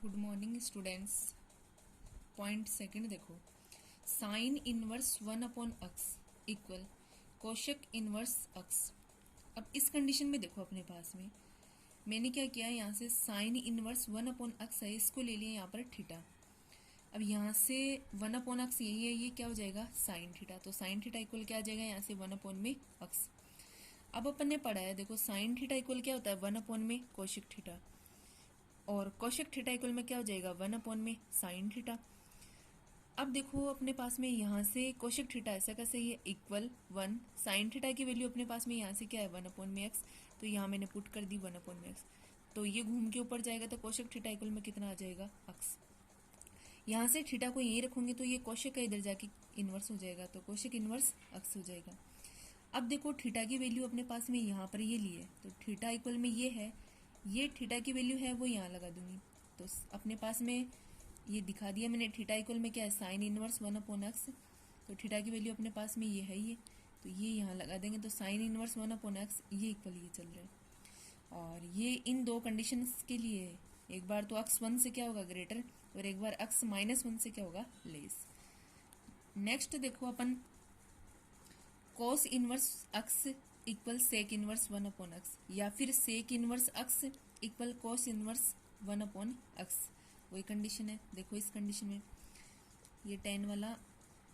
Good morning students. Point second देखो, sine inverse 1/x equal cosec inverse x। अब इस condition में देखो अपने पास में मैंने क्या किया, यहाँ से साइन इनवर्स 1/x है, इसको ले लिया यहाँ पर थीटा। अब यहाँ से 1/x यही है, ये क्या हो जाएगा साइन थीटा। तो साइन थीटा इक्वल क्या आ जाएगा यहाँ से 1/x। अब अपन ने पढ़ा है देखो, साइन थीटा इक्वल क्या होता है 1/में कोशक थीटा, और कोशक थीटा इक्वल में क्या हो जाएगा 1/में साइन थीटा। अब देखो अपने पास में यहाँ से कोशक थीटा ऐसा कैसे ये इक्वल 1, साइन थीटा की वैल्यू अपने पास में यहाँ से क्या है 1/x, तो यहाँ मैंने पुट कर दी 1/x। तो ये घूम के ऊपर जाएगा तो कोशक थीटा इक्वल में कितना आ जाएगा x। यहाँ से थीटा को यहीं रखूंगी तो ये कोशक का इधर जाके इनवर्स हो जाएगा, तो कोशक इनवर्स x हो जाएगा। अब देखो थीटा की वैल्यू अपने पास में यहाँ पर ये ली है, तो थीटा इक्वल में ये है, ये थीटा की वैल्यू है वो यहाँ लगा दूंगी। तो अपने पास में ये दिखा दिया मैंने, थीटा इक्वल में क्या है साइन इनवर्स 1/x। तो थीटा की वैल्यू अपने पास में ये है, ये तो ये यहाँ लगा देंगे, तो साइन इनवर्स 1/x ये इक्वल ये चल रहा है। और ये इन दो कंडीशंस के लिए है, एक बार तो x 1 से क्या होगा ग्रेटर, और एक बार x -1 से क्या होगा लेस। नेक्स्ट देखो अपन cos inverse x equal sec inverse 1/x, या फिर sec inverse x equal cos inverse 1/x। वही कंडीशन है देखो, इस कंडीशन में ये 10 वाला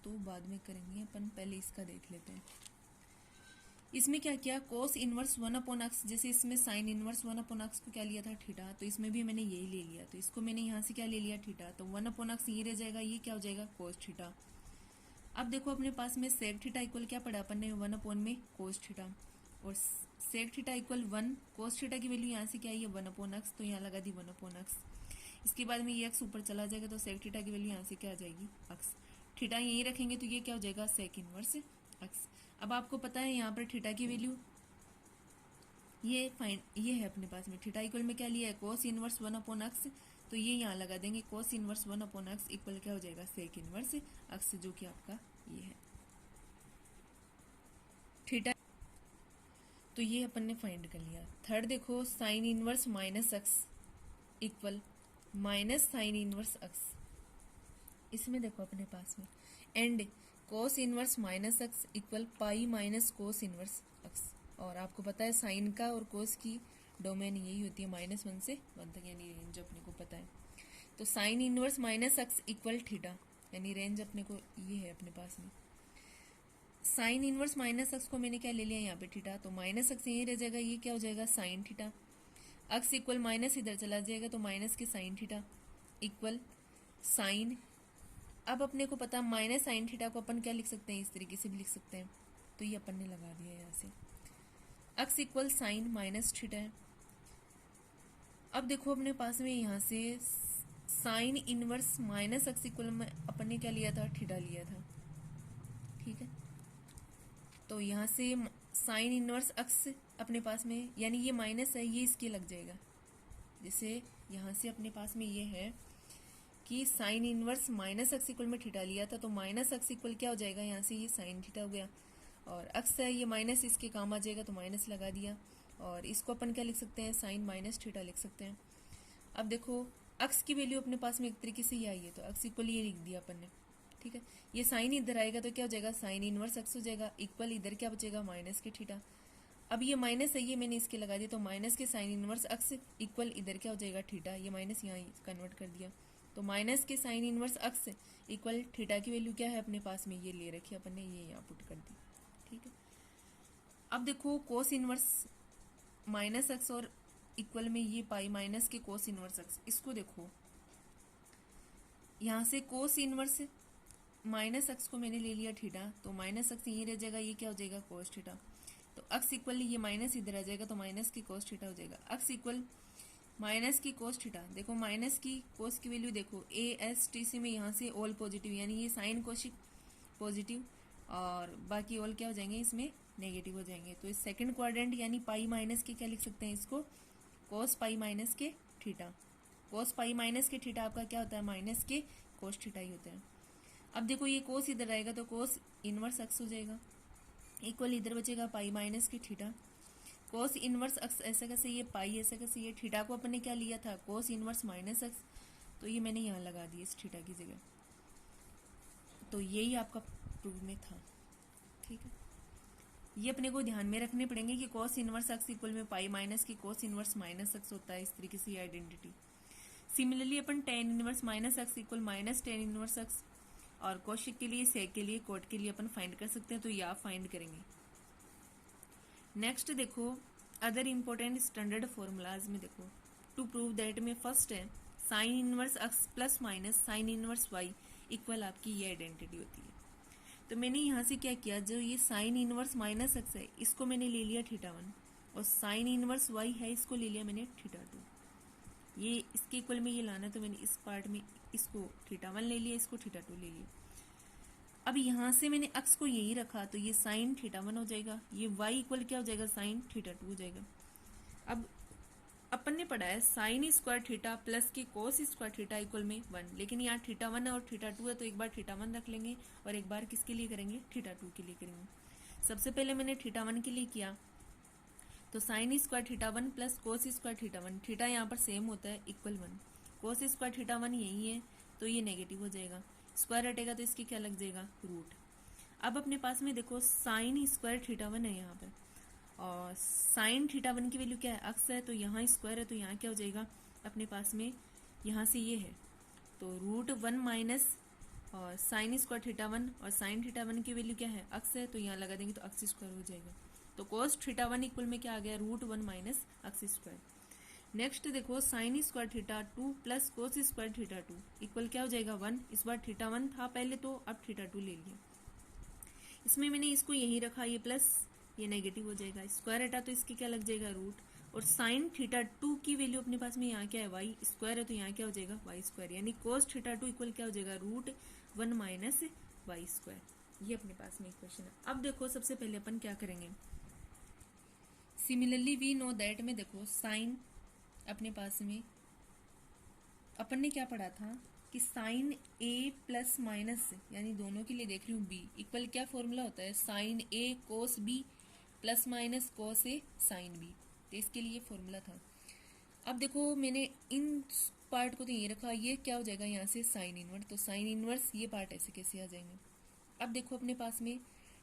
तो बाद में करेंगे, अपन पहले इसका देख लेते हैं। इसमें क्या किया, कोस इनवर्स 1/x, जैसे इसमें साइन इनवर्स 1/x को क्या लिया था थीटा, तो इसमें भी मैंने यही ले लिया, तो इसको मैंने यहाँ से क्या ले लिया थीटा, तो 1/x ये रह जाएगा, ये क्या हो जाएगा कोस थीटा। अब देखो अपने पास में सेक थीटा इक्वल क्या पड़ा अपन ने 1/ में कोस थीटा, और sec theta equal 1, cos theta की वैल्यू यहाँ से क्या है ये 1/x, तो यहाँ लगा दी 1/x। इसके बाद में ये x ऊपर चला जाएगा, तो सेक थीटा की वैल्यू यहाँ से क्या आ जाएगी x। थीटा यहीं रखेंगे तो ये क्या हो जाएगा सेक इनवर्स x। अब आपको पता है यहाँ पर थीटा की वैल्यू ये है अपने पास में, थीटा इक्वल में क्या लिया है कोस इनवर्स 1/x, तो ये यहाँ लगा देंगे कोस इनवर्स 1/x इक्वल क्या हो जाएगा सेक इनवर्स x, जो कि आपका ये है थीटा। तो ये अपन ने फाइंड कर लिया। थर्ड देखो, sine inverse -x equal minus sine inverse x। इसमें देखो अपने पास में and cos inverse -x equal pi minus cos inverse x। और आपको पता है साइन का और कोस की डोमेन यही होती है -1 से 1 तक, यानी रेंज अपने को पता है। तो sign inverse -x equal theta, यानी रेंज अपने को ये है अपने पास में। साइन इनवर्स -x को मैंने क्या ले लिया यहाँ पे थीटा, तो -x यहीं रह जाएगा, ये क्या हो जाएगा sine theta. x equal minus इधर चला जाएगा, तो माइनस के साइन थीटा इक्वल साइन। अब अपने को पता माइनस साइन थीटा को अपन क्या लिख सकते हैं, इस तरीके से भी लिख सकते हैं, तो ये अपन ने लगा दिया यहाँ से। x equal sine minus theta है। अब देखो अपने पास में यहाँ से साइन इनवर्स -x इक्वल में अपन ने क्या लिया था थीटा लिया था, ठीक है। तो यहाँ से साइन इनवर्स x अपने पास में, यानी ये माइनस है ये इसके लग जाएगा। जैसे यहाँ से अपने पास में ये है कि साइन इनवर्स -x इक्वल में थीटा लिया था, तो -x इक्वल क्या हो जाएगा यहाँ से ये साइन थीटा हो गया, और x है ये माइनस इसके काम आ जाएगा, तो माइनस लगा दिया। और इसको अपन क्या लिख सकते हैं साइन माइनस थीटा लिख सकते हैं। अब देखो x की वैल्यू अपने पास में एक तरीके से ये आई है, तो x इक्वल ये लिख दिया अपन ने, ठीक है। ये साइन इधर आएगा तो क्या हो जाएगा साइन इनवर्स x हो जाएगा, इक्वल इधर क्या बचेगा माइनस के थीटा। अब ये माइनस है ये मैंने इसके लगा दिया, तो माइनस के साइन इनवर्स x इक्वल इधर क्या हो जाएगा थीटा, ये माइनस यहाँ कन्वर्ट कर दिया, तो माइनस के sign inverse x equal theta की वैल्यू क्या है अपने पास में ये ले रखी अपन ने, ये यहाँ पुट कर दी, ठीक है। अब देखो कोस इनवर्स -x और इक्वल में ये पाई माइनस के कोस इनवर्स x, इसको देखो यहाँ से कोस इनवर्स -x को मैंने ले लिया थीटा, तो -x यहीं रह जाएगा, ये क्या हो जाएगा कोस थीटा। तो x इक्वल ये माइनस इधर आ जाएगा, तो माइनस की कोस थीटा हो जाएगा। x इक्वल माइनस की कोस थीटा, देखो माइनस की कोस की वैल्यू देखो ASTC में यहाँ से ऑल पॉजिटिव, यानी ये साइन कोशिक पॉजिटिव और बाकी ऑल क्या हो जाएंगे इसमें नेगेटिव हो जाएंगे। तो इस सेकंड क्वाड्रेंट यानी पाई माइनस के क्या लिख सकते हैं इसको कोस पाई माइनस के थीटा। कोस पाई माइनस के थीटा आपका क्या होता है माइनस के कोस थीटा ही होता है। अब देखो ये कोस इधर आएगा तो कोस इनवर्स x हो जाएगा, इक्वल इधर बचेगा पाई माइनस के थीटा। कोस इनवर्स x ऐसा कैसे ये पाई ऐसा कैसे, ये थीटा को अपन ने क्या लिया था कोस इनवर्स -x, तो ये मैंने यहाँ लगा दिया इस थीटा की जगह। तो यही आपका प्रूफ में था। ठीक है, ये अपने को ध्यान में रखने पड़ेंगे कि कॉस इनवर्स एक्स इक्वल में पाई माइनस की कॉस इनवर्स माइनस एक्स होता है, इस तरीके से आइडेंटिटी। सिमिलरली अपन tan inverse minus x equal minus tan inverse x और कोशिक के लिए, सेक के लिए, कोट के लिए अपन फाइंड कर सकते हैं, तो ये आप फाइंड करेंगे। नेक्स्ट देखो अदर इम्पोर्टेंट स्टैंडर्ड फॉर्मूलाज में देखो टू प्रूव दैट में फर्स्ट है sine inverse x plus minus sine inverse y equal आपकी ये आइडेंटिटी होती है। तो मैंने यहाँ से क्या किया, जो ये साइन इनवर्स माइनस एक्स है इसको मैंने ले लिया थीटा वन, और साइन इनवर्स वाई है इसको ले लिया मैंने थीटा टू। ये इसके इक्वल में ये लाना, तो मैंने इस पार्ट में इसको थीटा वन ले लिया, इसको थीटा टू ले लिया। अब यहाँ से मैंने एक्स को यही रखा, तो ये साइन थीटा वन हो जाएगा, ये वाई इक्वल क्या हो जाएगा, साइन थीटा टू हो जाएगा। अब अपन ने पढ़ा है साइन स्क्वायर थीटा प्लस की कोस स्क्वायर थीटा इक्वल में वन, लेकिन यहाँ थीटा वन है और थीटा टू है, तो एक बार थीटा वन रख लेंगे और एक बार किसके लिए करेंगे, थीटा टू के लिए करेंगे। सबसे पहले मैंने थीटा वन के लिए किया, तो sign square theta one plus cos square theta one, theta यहाँ पर सेम होता है इक्वल वन, कोस स्क्वायर थीटा वन यही है तो ये नेगेटिव हो जाएगा, स्क्वायर हटेगा तो इसकी क्या लग जाएगा, रूट। अब अपने पास में देखो साइन स्क्वायर थीटा वन है यहाँ पर, और साइन थीटा वन की वैल्यू क्या है, एक्स है, तो यहाँ स्क्वायर है, तो यहाँ क्या हो जाएगा अपने पास में, यहाँ से ये है तो रूट वन माइनस और साइन स्क्वायर थीटा वन, और साइन थीटा वन की वैल्यू क्या है, एक्स है, तो यहाँ लगा देंगे तो एक्स स्क्वायर हो जाएगा। तो कोस थीटा वन इक्वल में क्या आ गया, root one minus x square. Next देखो sine square theta two plus cos square theta two equal क्या हो जाएगा, वन। इस बार थीटा वन था पहले, तो अब थीटा टू ले लिया। इसमें मैंने इसको यही रखा, ये प्लस ये नेगेटिव हो जाएगा, स्क्वायर हटा तो इसके क्या लग जाएगा, रूट। और साइन थीटा टू की वैल्यू अपने पास में यहाँ क्या है, वाई स्क्वायर है, तो यहाँ क्या हो जाएगा, वाई स्क्वायर, यानी कोस थीटा टू इक्वल क्या हो जाएगा, root one minus y square. ये अपने पास में इक्वेशन है। अब देखो सबसे पहले अपन क्या करेंगे, सिमिलरली वी नो दैट में देखो साइन अपने पास में अपन ने क्या पढ़ा था कि साइन ए प्लस माइनस, यानी दोनों के लिए देख रही हूँ बी इक्वल क्या फॉर्मूला होता है, sine A cos B plus minus cos A sine B, तो इसके लिए फॉर्मूला था। अब देखो मैंने इन पार्ट को तो ये रखा, ये क्या हो जाएगा यहाँ से साइन इनवर्स, तो साइन इनवर्स ये पार्ट ऐसे कैसे आ जाएंगे। अब देखो अपने पास में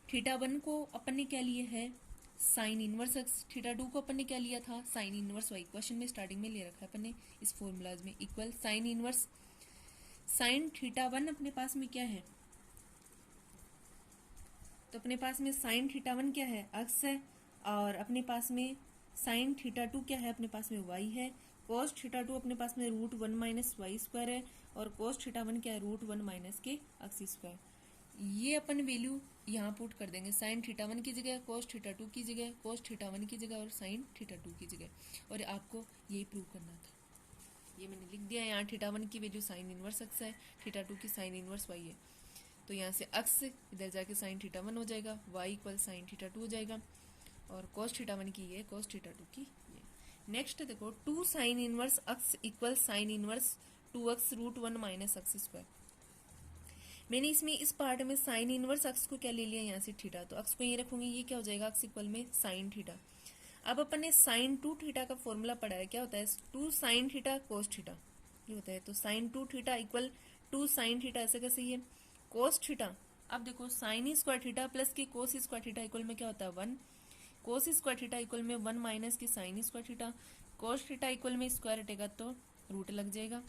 थीटा वन को अपन ने क्या लिया है, sine inverse x, theta two को अपन ने क्या लिया था, साइन इनवर्स वाई। क्वेश्चन में स्टार्टिंग में ले रखा है अपन ने इस फॉर्मूलाज में, equal sine inverse sine theta one अपने पास में क्या है, तो अपने पास में साइन थीटा वन क्या है, एक्स है, और अपने पास में साइन थीटा टू क्या है, अपने पास में वाई है। कोस थीटा टू अपने पास में root one minus y square है, और कोस थीटा वन क्या है, रूट वन माइनस के एक्स स्क्वायर। ये अपन वैल्यू यहाँ पुट कर देंगे, साइन थीटा वन की जगह, कोस थीटा टू की जगह, कोस थीटा वन की जगह और साइन थीटा टू की जगह, और आपको यही प्रूव करना था। ये मैंने लिख दिया, यहाँ थीटा वन की वैल्यू साइन इनवर्स एक्स है, थीटा टू की साइन इनवर्स वाई है, तो यहाँ से एक्स इधर जाके साइन थीटा वन हो जाएगा, y equal sine theta two हो जाएगा, और कोस थीटा वन की ये, कोस थीटा टू की ये। नेक्स्ट देखो two sine inverse x equal sine inverse two x root one minus x square. मैंने इसमें इस पार्ट में साइन इनवर्स एक्स को क्या ले लिया, यहाँ से थीटा, तो एक्स को ये रखूंगी, ये क्या हो जाएगा, एक्स इक्वल में साइन थीटा। अब अपन ने साइन टू थीटा का फॉर्मूला पढ़ा है, क्या होता है, two sine theta cos theta ये होता है, तो sine two theta equal to sine theta, ऐसे कैसे ये कोस थीटा। अब देखो साइन स्क्वायर थीटा प्लस की कोस स्क्वायर थीटा इक्वल में क्या होता है, वन। कोस स्क्वायर थीटा इक्वल में वन माइनस की sign square theta, cos theta equal में स्क्वायर हटेगा तो रूट लग जाएगा।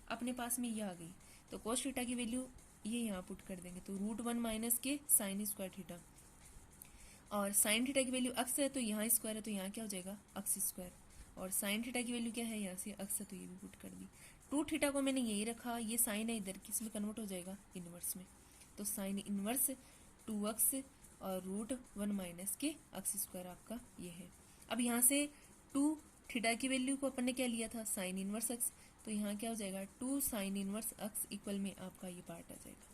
अपने पास में ये आ गई, तो कोस थीटा की वैल्यू ये यहाँ पुट कर देंगे, तो रूट वन माइनस के साइन स्क्वायर थीटा, और साइन थीटा की वैल्यू एक्स है, तो यहाँ स्क्वायर है, तो यहाँ क्या हो जाएगा, एक्स स्क्वायर, और साइन थीटा की वैल्यू क्या है, यहाँ से एक्स है, तो ये भी पुट कर दी। टू थीटा को मैंने यही रखा, ये साइन है इधर किस में कन्वर्ट हो जाएगा, इनवर्स में, तो साइन इनवर्स टू एक्स और रूट वन माइनस के एक्स स्क्वायर आपका ये है। अब यहाँ से टू थीटा की वैल्यू को अपन ने क्या लिया था, साइन इनवर्स एक्स, तो यहाँ क्या हो जाएगा, two sine inverse x equal में आपका ये पार्ट आ जाएगा।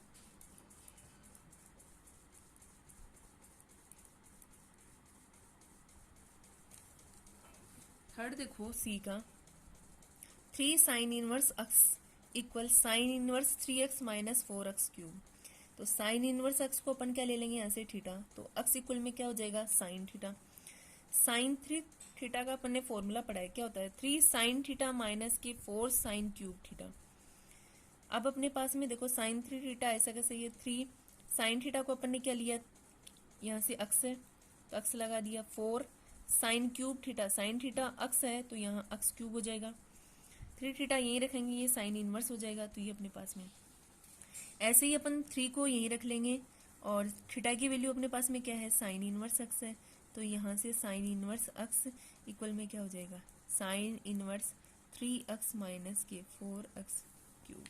थर्ड देखो सी का, three sign inverse x equal sine inverse three x minus four x cube. तो साइन इनवर्स एक्स को अपन क्या ले लेंगे, यहाँ से थीटा, तो एक्स इक्वल में क्या हो जाएगा, sine theta. Sine three theta का अपन ने फॉर्मूला पढ़ा है, क्या होता है, थ्री साइन थीटा माइनस के फोर साइन क्यूब थीटा। अब अपने पास में देखो साइन 3 थीटा ऐसा कैसे, ये 3 साइन थीटा को अपन ने क्या लिया, यहाँ से अक्स है तो अक्स लगा दिया, 4 sine cube theta, sine theta अक्स है तो यहाँ अक्स क्यूब हो जाएगा, 3 थीटा यहीं रखेंगे, ये साइन इनवर्स हो जाएगा, तो ये अपने पास में ऐसे ही अपन 3 को यहीं रख लेंगे और थीटा की वैल्यू अपने पास में क्या है, साइन इनवर्स अक्स है, तो यहाँ से साइन इनवर्स अक्स इक्वल में क्या हो जाएगा, साइन इनवर्स 3x माइनस के 4x क्यूब।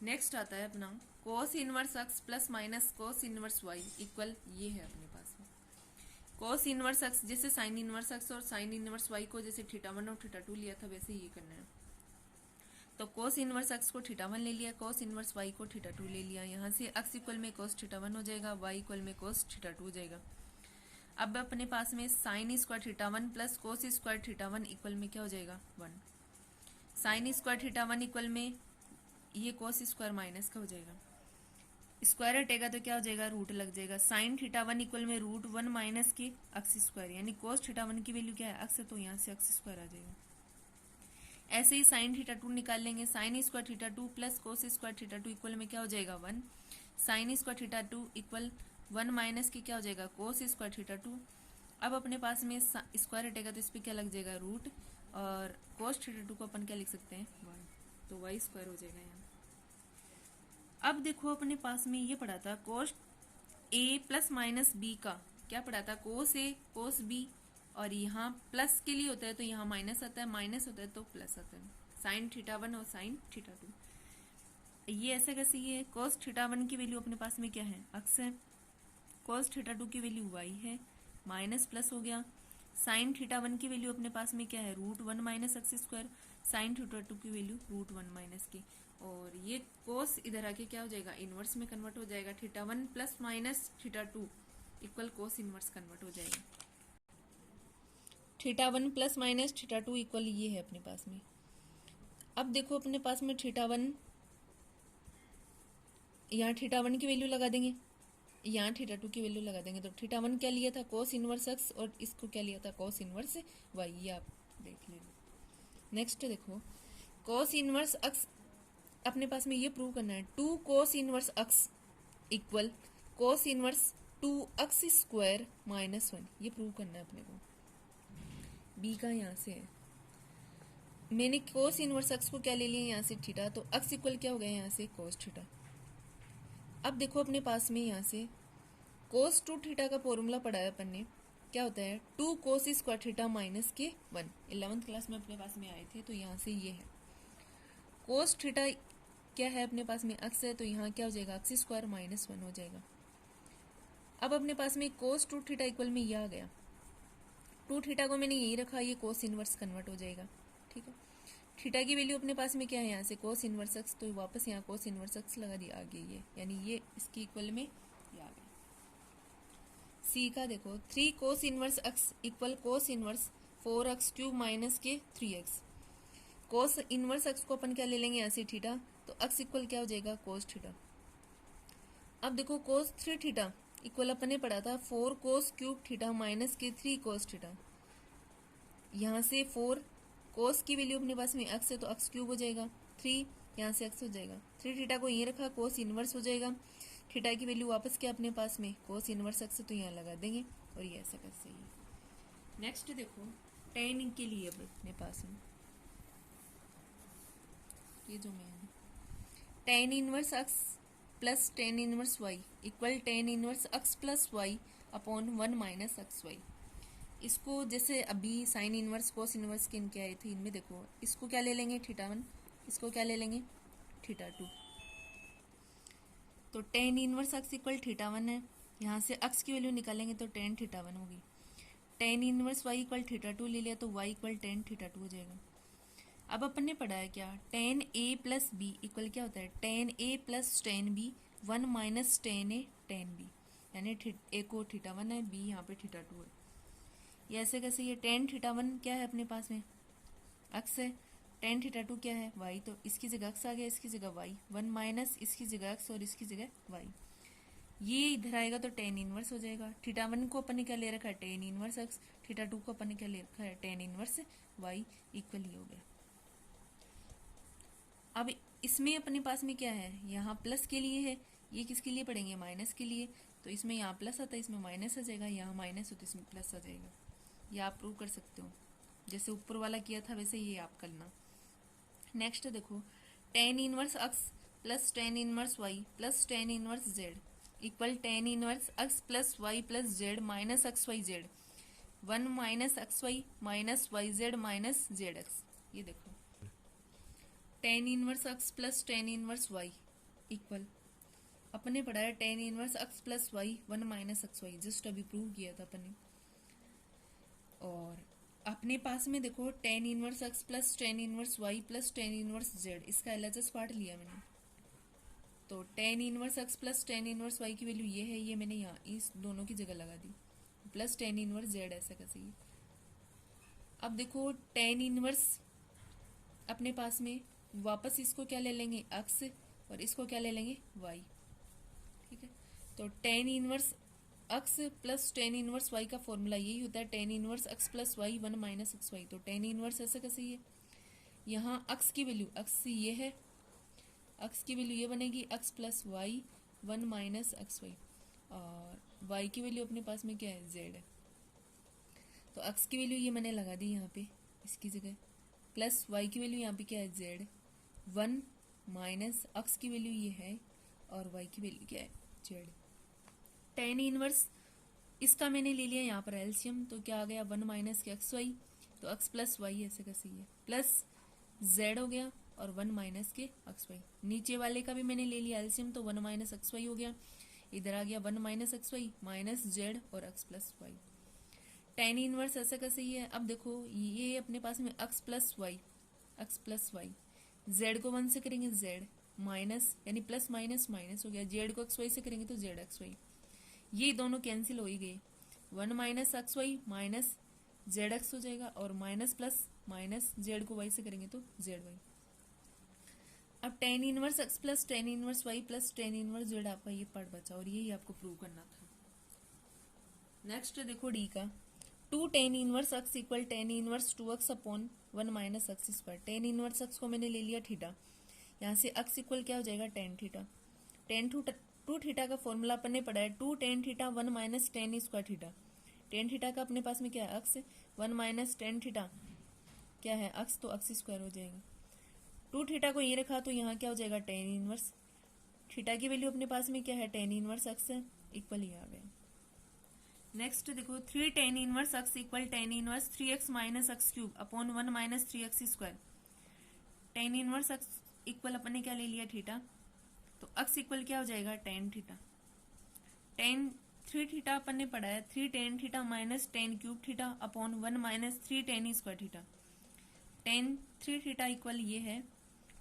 नेक्स्ट आता है अपना कोस inverse x plus minus cos inverse y equal, ये है अपने पास में कोस इनवर्स x, जैसे साइन इनवर्स x और साइन इनवर्स y को जैसे थीटा 1 और थीटा 2 लिया था वैसे ये करना है। तो कोस इनवर्स x को थीटा 1 ले लिया, कोस इनवर्स y को थीटा 2 ले लिया, यहाँ से x इक्वल में कोस थीटा 1 हो जाएगा, y इक्वल में कोस थीटा 2 हो जाएगा। अब अपने पास में sign square theta 1 plus cos square theta 1 equal में क्या हो जाएगा, 1। साइन स्क्वायर थीटा 1 इक्वल में ये कोस स्क्वायर माइनस का हो जाएगा, स्क्वायर हटेगा तो क्या हो जाएगा, रूट लग जाएगा। साइन थीटा 1 इक्वल में √1 माइनस के अक्स स्क्वायर, यानी कोस थीटा 1 की वैल्यू क्या है, अक्स, तो यहाँ से अक्स स्क्वायर आ जाएगा। ऐसे ही साइन थीटा 2 निकाल लेंगे, sign square theta 2 plus cos square theta 2 equal में क्या हो जाएगा, 1। Sign square theta 2 equal 1 minus के क्या हो जाएगा, कोस स्क्वायर थीटा 2। अब अपने पास में स्क्वायर हटेगा तो इस पर क्या लग जाएगा, रूट, और कोस थीटा 2 को अपन क्या लिख सकते हैं, y, तो y स्क्वायर हो जाएगा यहाँ। अब देखो अपने पास में ये पढ़ा था कोस a प्लस माइनस b का, क्या पढ़ा था, कोस a कोस b, और यहाँ प्लस के लिए होता है तो यहाँ माइनस आता है, माइनस होता है तो प्लस आता है, साइन थीटा 1 और साइन थीटा 2। ये ऐसे कैसे, ये कोस थीटा 1 की वैल्यू अपने पास में क्या है, अक्स है, कोस थीटा 2 की वैल्यू y है, माइनस प्लस हो गया। साइन थीटा 1 की वैल्यू अपने पास में क्या है, √1 माइनस अक्स स्क्वायर, साइन थीटा 2 की वैल्यू √1 माइनस की, और ये कोस इधर आके क्या हो जाएगा, इनवर्स में कन्वर्ट हो जाएगा, theta 1 plus minus theta 2 equal cos inverse convert हो जाएगा। Theta 1 plus minus theta 2 equal ये है अपने पास में। अब देखो अपने पास में थीटा 1, यहाँ थीटा 1 की वैल्यू लगा देंगे, यहाँ थीटा 2 की वैल्यू लगा देंगे, तो थीटा 1 क्या लिया था, कोस इनवर्स एक्स, और इसको क्या लिया था, कोस इनवर्स वाई, ये आप देख लेना। नेक्स्ट देखो कोस इनवर्स एक्स अपने पास में ये प्रूव करना है, 2 cos inverse x equal cos inverse 2x square minus 1, ये प्रूव करना है अपने को। बी का यहाँ से है, मैंने कोस इनवर्स एक्स को क्या ले लिया, यहाँ से थीटा, तो एक्स इक्वल क्या हो गया, यहाँ से कोस थीटा। अब देखो अपने पास में यहाँ से कोस 2 थीटा का फॉर्मूला पढ़ा है अपन ने, क्या होता है, 2 कोस स्क्वायर थीटा माइनस के 1, 11th क्लास में अपने पास में आए थे, तो यहाँ से ये है कोस थीटा क्या है अपने पास में, एक्स है, तो यहाँ क्या हो जाएगा, एक्स स्क्वायर माइनस 1 हो जाएगा। अब अपने पास में कोस 2 थीटा इक्वल में ये आ गया, 2 थीटा को मैंने यही रखा, ये कोस इनवर्स कन्वर्ट हो जाएगा, ठीक है। थीटा की वैल्यू अपने पास में क्या है, यहाँ से कोस इनवर्स एक्स, तो वापस यहाँ कोस इनवर्स एक्स लगा दिया, आगे ये, यानी ये इसकी इक्वल में ये आ गया। सी का देखो 3 cos inverse x equal cos inverse 4x cube minus के 3x। कोस इनवर्स एक्स को अपन क्या ले लेंगे, यहाँ से थीटा, तो एक्स इक्वल क्या हो जाएगा, कोस थीटा। अब देखो कोस 3 थीटा इक्वल अपन ने पढ़ा था 4 कोस क्यूब थीटा माइनस के 3 कोस थीटा। यहाँ से 4 कोस की वैल्यू अपने पास में एक्स है तो एक्स क्यूब हो जाएगा, 3 यहाँ से एक्स हो जाएगा, 3 थीटा को यहीं रखा, कोस इनवर्स हो जाएगा, थीटा की वैल्यू वापस क्या अपने पास में कोस इनवर्स एक्स, तो यहाँ लगा देंगे, और ये ऐसा कैसे ही। नेक्स्ट देखो टेन के लिए अब अपने पास में ये जो मैं tan inverse x plus tan inverse y equal tan inverse x plus y upon 1 minus x y. इसको जैसे अभी साइन इनवर्स कोस इनवर्स के इनके आए थे, इनमें देखो इसको क्या ले लेंगे, थीटा 1, इसको क्या ले लेंगे, थीटा 2। तो ten inverse x equal theta 1 है, यहाँ से एक्स की वैल्यू निकालेंगे तो टेन थीटा 1 होगी। Tan inverse y equal theta 2 ले लिया तो वाई इक्वल टेन थीटा 2 हो जाएगा। अब अपन ने पढ़ा है क्या, tan A plus B equal क्या होता है, tan A plus tan B 1 minus tan A tan B, यानी ए को थीटा 1 है, बी यहाँ पे थीटा 2 है। ये ऐसे कैसे, ये टेन थीटा 1 क्या है अपने पास में, एक्स है, टेन थीटा 2 क्या है, वाई, तो इसकी जगह एक्स आ गया, इसकी जगह वाई, 1 माइनस इसकी जगह एक्स और इसकी जगह वाई। ये इधर आएगा तो टेन इनवर्स हो जाएगा। थीटा 1 को अपन ने क्या ले रखा है, टेन इनवर्स एक्स, थीटा 2 को अपन ने क्या ले रखा है, टेन इनवर्स वाई, इक्वल ही हो गया। अब इसमें अपने पास में क्या है, यहाँ प्लस के लिए है, ये किसके लिए पढ़ेंगे, माइनस के लिए। तो इसमें यहाँ प्लस आता है, इसमें माइनस आ जाएगा, यहाँ माइनस हो तो इसमें प्लस आ जाएगा। ये आप प्रूव कर सकते हो, जैसे ऊपर वाला किया था वैसे ये आप करना। नेक्स्ट देखो, tan inverse x plus tan inverse y plus tan inverse z equal tan inverse x plus y plus z minus x y z, 1 minus x y minus y z minus z x. ये देखो tan inverse x plus tan inverse y equal, अपने पढ़ा है tan inverse x plus y 1 minus x y, just अभी prove किया था अपने। और अपने पास में देखो tan inverse x plus tan inverse y plus tan inverse z, इसका एलएचएस पार्ट लिया मैंने। तो tan inverse x plus tan inverse y की वैल्यू ये है, ये मैंने यहाँ इस दोनों की जगह लगा दी, प्लस tan इनवर्स जेड ऐसा कैसे ये। अब देखो tan इनवर्स अपने पास में वापस इसको क्या ले लेंगे x, और इसको क्या ले लेंगे y, ठीक है। तो tan inverse x plus tan inverse y का फॉर्मूला यही होता है, tan inverse x plus y 1 minus x y. तो tan इनवर्स ऐसा कैसे ये, यहाँ x की वैल्यू x ये है, x की वैल्यू ये बनेगी x plus y 1 minus x y, और y की वैल्यू अपने पास में क्या है z है। तो x की वैल्यू ये मैंने लगा दी यहाँ पे इसकी जगह, प्लस y की वैल्यू यहाँ पे क्या है z, 1 माइनस x की वैल्यू ये है, और y की वैल्यू क्या है z। tan इनवर्स इसका मैंने ले लिया यहाँ पर एलसीएम, तो क्या आ गया 1 माइनस के एक्स वाई, तो x प्लस वाई ऐसे कैसे है, प्लस z हो गया और 1 माइनस के एक्स वाई। नीचे वाले का भी मैंने ले लिया एलसीएम, तो 1 माइनस एक्स वाई हो गया, इधर आ गया 1 minus x y minus z और x plus y. tan inverse ऐसा कैसे ही है, अब देखो ये अपने पास में x प्लस वाई z को 1 से करेंगे z माइनस यानी प्लस माइनस माइनस हो गया, जेड को एक्स वाई से करेंगे तो जेड एक्स वाई, ये दोनों कैंसिल हो ही गए, 1 minus x y minus z x हो जाएगा, और माइनस प्लस माइनस जेड को वाई से करेंगे तो जेड वाई। अब tan inverse x plus tan inverse y plus tan inverse z आपका ये पार्ट बचा, और यही आपको प्रूव करना था। नेक्स्ट देखो डी का, 2 tan inverse x equal tan inverse 2x upon 1 minus x square. tan inverse x को मैंने ले लिया थीटा, यहाँ से x इक्वल क्या हो जाएगा tan थीटा। टू थीटा का फॉर्मूला अपन ने पढ़ा है 2 tan theta 1 minus tan square theta. tan theta का अपने पास में क्या है x, 1 माइनस tan थीटा क्या है x, तो x स्क्वायर हो जाएगा। 2 थीटा को ये रखा तो यहाँ क्या हो जाएगा tan इनवर्स, थीटा की वैल्यू अपने पास में क्या है tan इनवर्स x है, इक्वल ये आ गया। नेक्स्ट देखो 3 tan inverse x equal tan inverse 3x minus x cube upon 1 minus 3x square. tan inverse x equal अपन ने क्या ले लिया थीटा, तो x इक्वल क्या हो जाएगा tan थीटा। tan 3 थीटा अपन ने पढ़ा है 3 tan theta minus tan cube theta upon 1 minus 3 tan square theta. tan 3 theta equal ये है,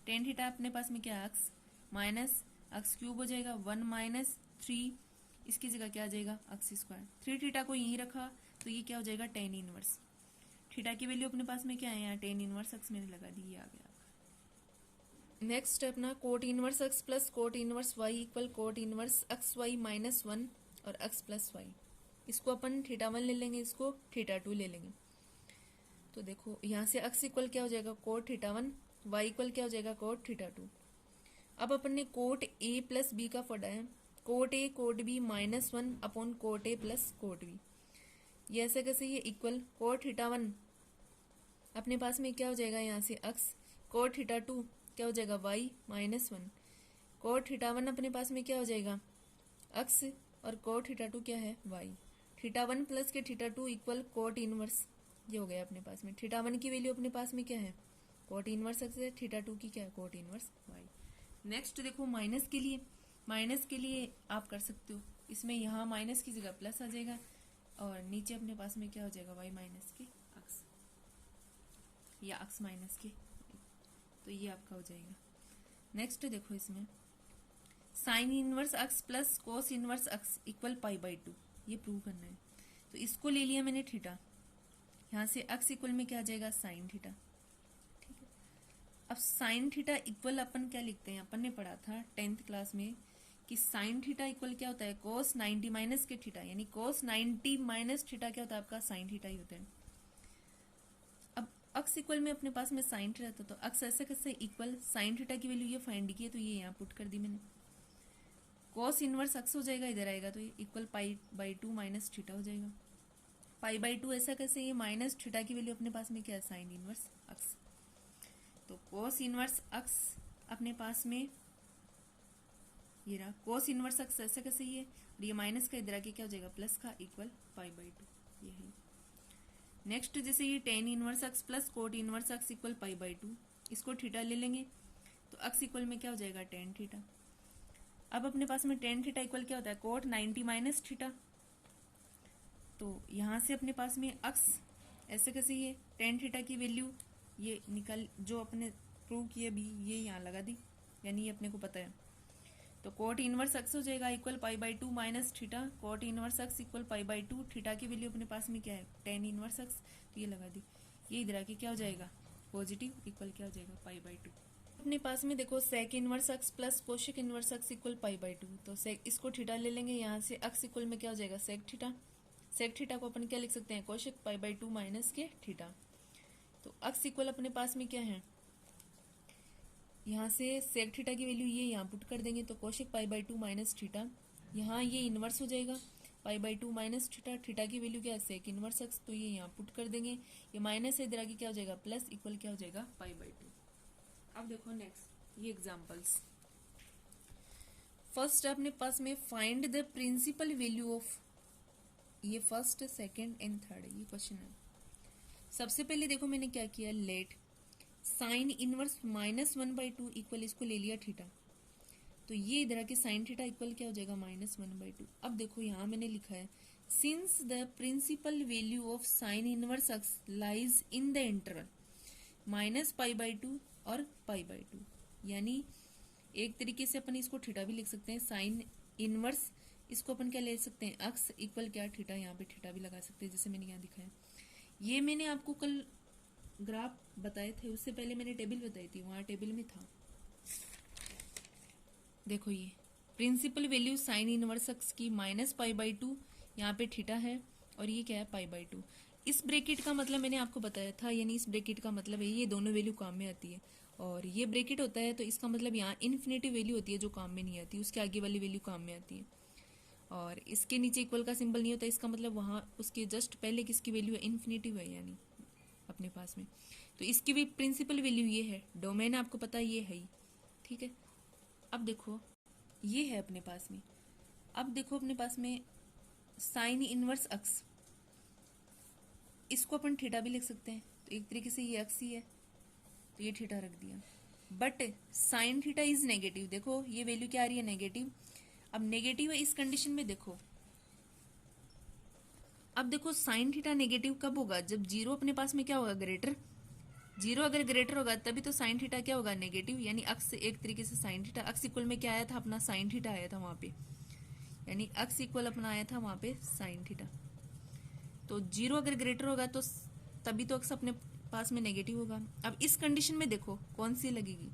tan थीटा अपने पास में क्या है x माइनस एक्स क्यूब हो जाएगा 1 माइनस 3, इसकी जगह क्या आ जाएगा एक्स स्क्वायर। 3 थीटा को यहीं रखा तो ये क्या हो जाएगा tan इनवर्स, थीटा की वैल्यू अपने पास में क्या है यहाँ tan इनवर्स x मैंने लगा दी, ये आ गया। नेक्स्ट अपना cot inverse x plus cot inverse y equal cot inverse x y minus 1 और x प्लस वाई। इसको अपन थीटा 1 ले लेंगे, इसको थीटा 2 ले लेंगे। तो देखो यहाँ से x इक्वल क्या हो जाएगा कोट थीटा 1, y इक्वल क्या हो जाएगा कोट थीटा 2। अब अपन ने कोट a प्लस बी का पढ़ा है, cot A cot B minus 1 upon cot A plus cot B, ये ऐसे कैसे ये इक्वल कोट थीटा 1 अपने पास में क्या हो जाएगा यहाँ से x, कोट थीटा 2 क्या हो जाएगा y माइनस 1, कोट थीटा 1 अपने पास में क्या हो जाएगा x और कोट थीटा 2 क्या है y। थीटा 1 प्लस के थीटा 2 इक्वल कोट इनवर्स, ये हो गया अपने पास में। थीटा 1 की वैल्यू अपने पास में क्या है कोट इनवर्स x है, थीटा 2 की क्या है कोट इनवर्स y। नेक्स्ट देखो माइनस के लिए आप कर सकते हो, इसमें यहाँ माइनस की जगह प्लस आ जाएगा, और नीचे अपने पास में क्या हो जाएगा y माइनस के x या x माइनस के, तो ये आपका हो जाएगा। नेक्स्ट देखो इसमें sine inverse x plus cos inverse x equal π/2, ये प्रूव करना है। तो इसको ले लिया मैंने थीटा, यहाँ से x इक्वल में क्या आ जाएगा साइन थीटा, ठीक है। अब साइन थीटा इक्वल अपन क्या लिखते हैं, अपन ने पढ़ा था 10th क्लास में कि साइन थीटा इक्वल क्या होता है कोस 90 माइनस के थीटा, यानी कोस 90 माइनस थीटा क्या होता है आपका साइन थीटा ही होता है। अब अक्स इक्वल में अपने पास में साइन थीटा था, तो अक्स ऐसे कैसे इक्वल साइन थीटा की वैल्यू ये फाइंड की है, तो ये यहाँ पुट कर दी मैंने। कॉस इनवर्स अक्स हो जाएगा, इधर आएगा तो ये equal pi by 2 minus theta हो जाएगा। पाई बाई 2 ऐसा कैसे, ये माइनस थीटा की वैल्यू अपने पास में क्या है, साइन इनवर्स अक्स। तो कॉस इनवर्स अक्स अपने पास में ये रहा, कॉस इनवर्स अक्स ऐसा कैसे ये, और ये माइनस का इधर आके क्या हो जाएगा, प्लस का, इक्वल पाई बाई 2, ये है। नेक्स्ट जैसे ये tan inverse x plus cot inverse x equal pi by 2, इसको थीटा ले लेंगे तो अक्स इक्वल में क्या हो जाएगा, टेन थीटा। अब अपने पास में टेन थीटा इक्वल क्या होता है, कोट 90 माइनस थीटा। तो यहाँ से अपने पास में अक्स ऐसे कैसे, ये टेन थीटा की वैल्यू ये निकल जो अपने प्रूव किए भी, ये यहाँ लगा दी, यानी ये अपने को पता है। तो कोट इनवर्स अक्स हो जाएगा equal pi by 2 minus theta, cot inverse x equal pi by 2, theta की वैल्यू अपने पास में क्या है, टेन इनवर्स अक्स, तो ये लगा दी। ये इधर आके क्या हो जाएगा, पॉजिटिव, इक्वल क्या हो जाएगा, पाई बाई 2। अपने पास में देखो sec inverse x plus cosec inverse x equal pi by 2, तो सेक इसको थीटा ले लेंगे, यहाँ से अक्स इक्वल में क्या हो जाएगा, सेक थीटा। सेक थीटा को अपन क्या लिख सकते हैं, कोशिक पाई बाई 2 माइनस के थीटा। तो अक्स इक्वल अपने पास में क्या है, यहाँ से सेक थीटा की वैल्यू ये यहाँ पुट कर देंगे, तो कोशिक पाई बाई 2 माइनस थीटा, यहाँ ये इनवर्स हो जाएगा पाई बाई 2 माइनस थीटा, थीटा की वैल्यू क्या है, सेक इनवर्स अक्स, तो ये यहाँ पुट कर देंगे, ये माइनस है इधर आगे क्या हो जाएगा, प्लस, इक्वल क्या हो जाएगा, पाई बाई 2। अब देखो नेक्स्ट ये एग्जांपल्स। फर्स्ट अपने पास में find the principal value of, ये फर्स्ट सेकंड एंड थर्ड ये क्वेश्चन है। सबसे पहले देखो मैंने क्या किया, let sine inverse minus 1/2 equal, इसको ले लिया थीटा, तो ये इधर आके साइन थीटा इक्वल क्या हो जाएगा, माइनस 1/2। अब देखो यहाँ मैंने लिखा है since the principal value of sine inverse x lies in the interval minus pi by 2 और पाई बाई 2, यानी एक तरीके से अपन इसको थीटा भी लिख सकते हैं, साइन इनवर्स इसको अपन क्या ले सकते हैं, अक्स इक्वल क्या थीटा, यहाँ पे थीटा भी लगा सकते हैं जैसे मैंने यहाँ दिखाया। ये मैंने आपको कल ग्राफ बताए थे, उससे पहले मैंने टेबल बताई थी, वहां टेबल में था। देखो ये principal value sine inverse x की माइनस पाई बाई 2, यहाँ पे थीटा है और ये क्या है, पाई बाई 2। इस ब्रैकेट का मतलब मैंने आपको बताया था, यानी इस ब्रैकेट का मतलब है ये दोनों वैल्यू काम में आती है, और ये ब्रैकेट होता है तो इसका मतलब यहाँ इन्फिनिटी वैल्यू होती है जो काम में नहीं आती, उसके आगे वाली वैल्यू काम में आती है। और इसके नीचे इक्वल का सिंबल नहीं होता, इसका मतलब वहाँ उसके जस्ट पहले किसकी वैल्यू है, इन्फिनिटी है यानी अपने पास में। तो इसकी भी प्रिंसिपल वैल्यू ये है, डोमेन आपको पता है ये है ही, ठीक है। अब देखो ये है अपने पास में, अब देखो अपने पास में साइन इनवर्स अक्स, इसको अपन थीटा भी लिख सकते हैं, तो एक तरीके से ये अक्स ही है तो ये थीटा रख दिया। But sine theta is negative, देखो ये वैल्यू क्या आ रही है, नेगेटिव। अब नेगेटिव है इस कंडीशन में, देखो अब देखो साइन थीटा नेगेटिव कब होगा, जब जीरो अपने पास में क्या होगा, ग्रेटर, जीरो अगर ग्रेटर होगा तभी तो साइन थीटा क्या होगा, नेगेटिव, यानी अक्स एक तरीके से साइन थीटा, अक्स इक्वल में क्या आया था अपना, साइन थीटा आया था वहां पे, यानी अक्स इक्वल अपना आया था वहां पे साइन थीटा। तो जीरो अगर ग्रेटर होगा तो तभी तो अक्स अपने पास में नेगेटिव होगा। अब इस कंडीशन में देखो कौन सी लगेगी,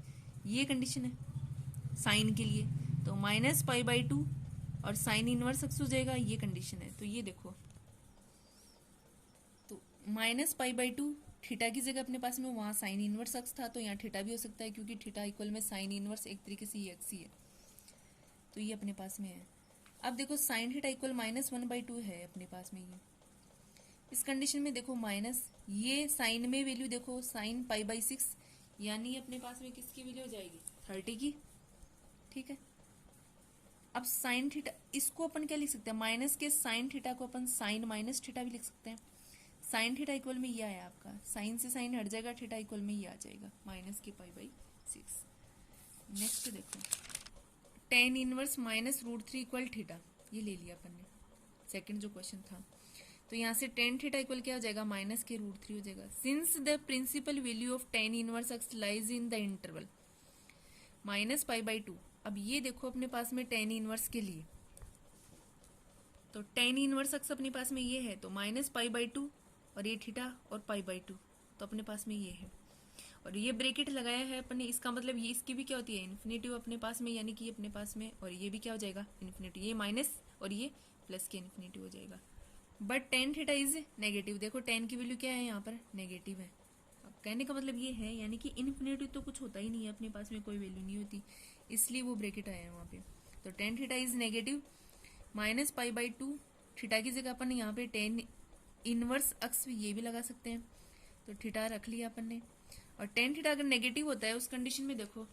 ये कंडीशन है साइन के लिए, तो माइनस पाई बाई 2 और साइन इनवर्स अक्स हो जाएगा, ये कंडीशन है। तो ये देखो तो माइनस पाई बाई 2 थीटा की जगह अपने पास में वहां साइन इनवर्स अक्स था, तो यहाँ थीटा भी हो सकता है क्योंकि थीटा इक्वल में साइन इनवर्स एक तरीके से ये एक्स ही है, तो ये अपने पास में है। अब देखो साइन थीटा इक्वल माइनस 1/2 है अपने पास में, ये इस कंडीशन में देखो माइनस, ये साइन में वैल्यू देखो साइन पाई बाई 6, यानी अपने पास में किसकी वैल्यू हो जाएगी, 30 की, ठीक है। अब साइन थीटा इसको अपन क्या लिख सकते हैं, माइनस के साइन थीटा को अपन साइन माइनस थीटा भी लिख सकते हैं। साइन थीटा इक्वल में ये आया आपका, साइन से साइन हट जाएगा, थीटा इक्वल में ये आ जाएगा माइनस के पाई बाई 6। नेक्स्ट देखो tan inverse minus root 3 equal theta, ये ले लिया अपन ने, सेकंड जो क्वेश्चन था। तो यहाँ से टेन थीटा इक्वल क्या हो जाएगा, माइनस के रूट 3 हो जाएगा। Since the principal value of tan inverse x lies in the interval minus pi by 2। अब ये देखो अपने पास में टेन इनवर्स के लिए, तो टेन इनवर्स एक्स अपने पास में ये है, तो माइनस पाई बाई 2 और ये थीटा और पाई बाई 2, तो अपने पास में ये है, और ये ब्रैकेट लगाया है अपन ने, इसका मतलब ये इसकी भी क्या होती है, इन्फिनिटी अपने पास में, यानी कि ये अपने पास में, और ये भी क्या हो जाएगा, इन्फिनिटी, ये माइनस और ये प्लस के इन्फिनिटी हो जाएगा। But tan theta is negative, देखो टेन की वैल्यू क्या है यहाँ पर, नेगेटिव है। अब कहने का मतलब ये है, यानी कि इन्फिनिटी तो कुछ होता ही नहीं है, अपने पास में कोई वैल्यू नहीं होती, इसलिए वो ब्रैकेट आया है वहाँ पे। तो tan theta is negative minus pi by to, theta की जगह अपन यहाँ पे टेन इनवर्स अक्स ये भी लगा सकते हैं, तो थीटा रख लिया अपन ने। और टेन थीटा अगर नेगेटिव होता है उस कंडीशन में देखो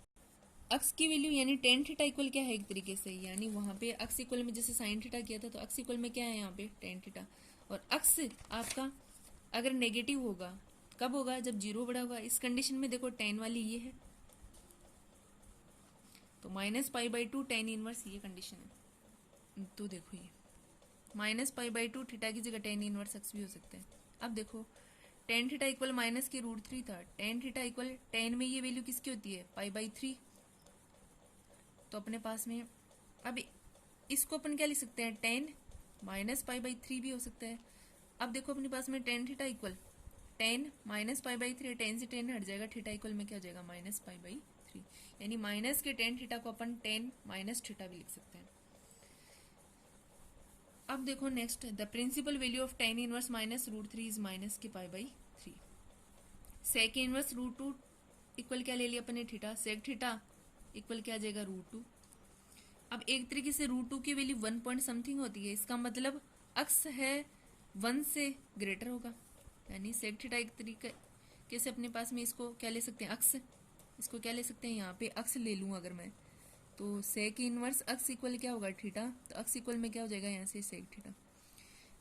अक्स की वैल्यू यानी टेन थीटा इक्वल क्या है एक तरीके से, यानी वहां पे अक्स इक्वल में जैसे साइन थीटा किया था तो अक्स इक्वल में क्या है यहाँ पे टेन थीटा। और अक्स आपका अगर नेगेटिव होगा कब होगा, जब जीरो बड़ा होगा। इस कंडीशन में देखो टेन वाली ये है, तो minus pi by to tan inverse ये कंडीशन है। तो देखो ये minus pi by to theta की जगह टेन इनवर्स अक्स भी हो सकता है। अब देखो टेन थीटा इक्वल माइनस की रूट थ्री था, टेन थीटा इक्वल टेन में ये वैल्यू किसकी होती है पाई बाई थ्री। तो अपने पास में अब इसको अपन क्या लिख सकते हैं, ten minus pi by three भी हो सकता है। अब देखो अपने पास में tan theta equal tan minus pi by three, ten से टेन हट जाएगा, थीटा इक्वल में क्या हो जाएगा माइनस पाई बाई थ्री, यानी माइनस के टेन थीटा को अपन टेन माइनस थीटा भी लिख सकते हैं। अब देखो next, the principal value of tan inverse minus root three is minus के pi by three. Sec inverse root two equal क्या ले लिया अपन ने थीटा, सेक थीटा इक्वल क्या आ जाएगा रूट टू। अब एक तरीके से रूट टू की वैल्यू वन पॉइंट समथिंग होती है, इसका मतलब अक्स है वन से ग्रेटर होगा, यानी सेक थीटा एक तरीके से अपने पास में इसको क्या ले सकते हैं अक्स, इसको क्या ले सकते हैं यहाँ पे अक्स ले लूँ अगर मैं, तो सेक इनवर्स अक्स इक्वल क्या होगा थीटा, तो अक्स इक्वल में क्या हो जाएगा यहाँ से सेक थीटा।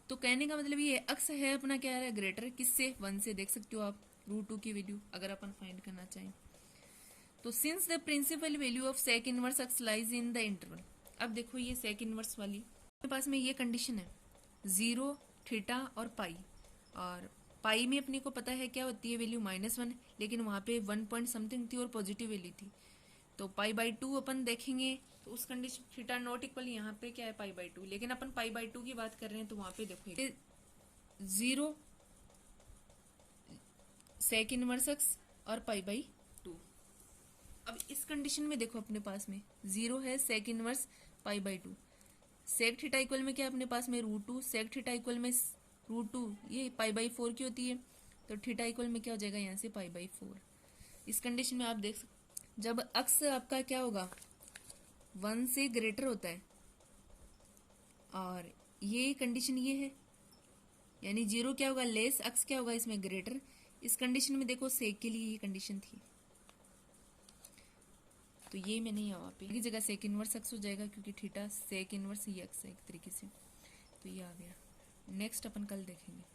तो कहने का मतलब ये अक्स है अपना क्या है ग्रेटर किससे, वन से। देख सकते हो आप रूट टू की वैल्यू अगर अपन फाइंड करना चाहें तो since the principal value of sec inverse x lies in the interval. अब देखो ये सेक इनवर्स वाली मेरे पास में ये कंडीशन है जीरो थीटा और पाई, और पाई में अपने को पता है क्या होती है वैल्यू माइनस वन, लेकिन वहां पे वन पॉइंट समथिंग थी और पॉजिटिव वैल्यू थी, तो पाई बाई टू अपन देखेंगे तो उस कंडीशन थीटा नॉट इक्वल यहाँ पे क्या है पाई बाई टू, लेकिन अपन पाई बाई टू की बात कर रहे हैं तो वहां पे देखो जीरो सेक इनवर्स एक्स और पाई बाई टू। अब इस कंडीशन में देखो अपने पास में जीरो है sec inverse pi by two, sec theta equal में क्या है अपने पास में root two, sec theta equal में रूट टू ये पाई बाई फोर की होती है, तो थीटा इक्वल में क्या हो जाएगा यहाँ से पाई बाई फोर। इस कंडीशन में आप देख सकते जब अक्स आपका क्या होगा वन से ग्रेटर होता है, और ये कंडीशन ये है यानी जीरो क्या होगा लेस, अक्स क्या होगा इसमें ग्रेटर। इस कंडीशन में देखो सेक के लिए ये कंडीशन थी, तो ये मैंने यहाँ पे की जगह सेक इनवर्स एक्स हो जाएगा क्योंकि थीटा सेक इनवर्स ही एक्स है एक तरीके से, तो ये आ गया। नेक्स्ट अपन कल देखेंगे।